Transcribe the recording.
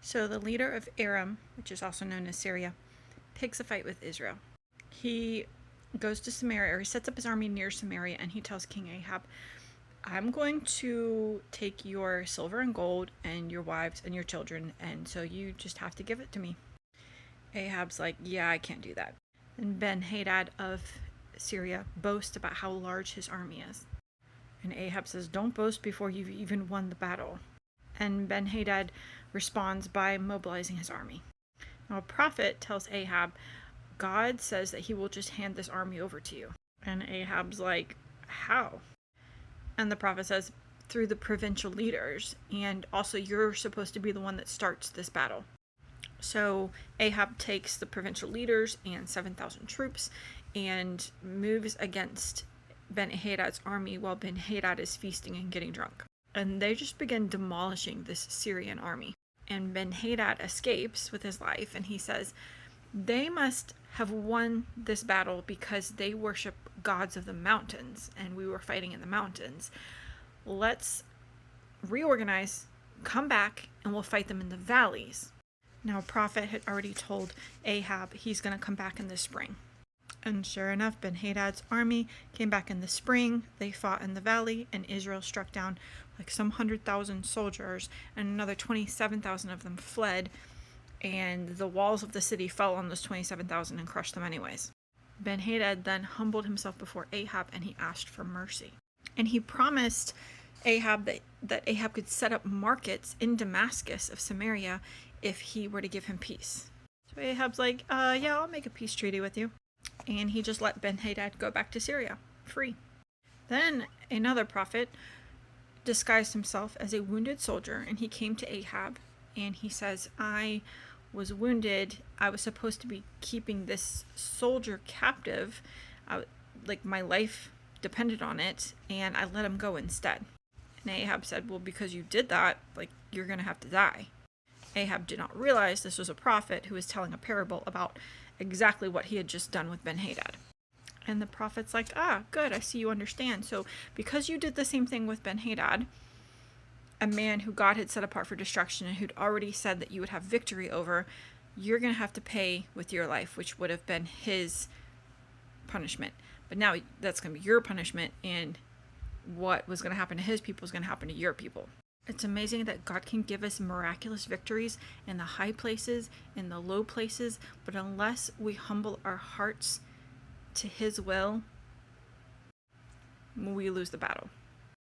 So the leader of Aram, which is also known as Syria, picks a fight with Israel. He goes to Samaria, or he sets up his army near Samaria, and he tells King Ahab, I'm going to take your silver and gold and your wives and your children, and so you just have to give it to me. Ahab's like, yeah, I can't do that. And Ben-Hadad of Syria boasts about how large his army is. And Ahab says, don't boast before you've even won the battle. And Ben-Hadad responds by mobilizing his army. Now a prophet tells Ahab, God says that he will just hand this army over to you. And Ahab's like, how? And the prophet says, through the provincial leaders, and also you're supposed to be the one that starts this battle. So Ahab takes the provincial leaders and 7,000 troops and moves against Ben-Hadad's army while Ben-Hadad is feasting and getting drunk. And they just begin demolishing this Syrian army. And Ben-Hadad escapes with his life, and he says, they must have won this battle because they worship gods of the mountains, and we were fighting in the mountains. Let's reorganize, come back, and we'll fight them in the valleys. Now, a prophet had already told Ahab he's going to come back in the spring. And sure enough, Ben-Hadad's army came back in the spring. They fought in the valley, and Israel struck down like some 100,000 soldiers, and another 27,000 of them fled, and the walls of the city fell on those 27,000 and crushed them anyways. Ben-Hadad then humbled himself before Ahab, and he asked for mercy. And he promised Ahab that Ahab could set up markets in Damascus of Samaria if he were to give him peace. So Ahab's like, yeah, I'll make a peace treaty with you. And he just let Ben-Hadad go back to Syria, free. Then another prophet disguised himself as a wounded soldier, and he came to Ahab, and he says, I was wounded. I was supposed to be keeping this soldier captive. Like my life depended on it, and I let him go instead. And Ahab said, well, because you did that, like, you're going to have to die. Ahab did not realize this was a prophet who was telling a parable about exactly what he had just done with Ben-Hadad. And the prophet's like, good, I see you understand. So because you did the same thing with Ben-Hadad, a man who God had set apart for destruction and who'd already said that you would have victory over, you're going to have to pay with your life, which would have been his punishment. But now that's going to be your punishment, and what was going to happen to his people is going to happen to your people. It's amazing that God can give us miraculous victories in the high places, in the low places, but unless we humble our hearts to his will, we lose the battle.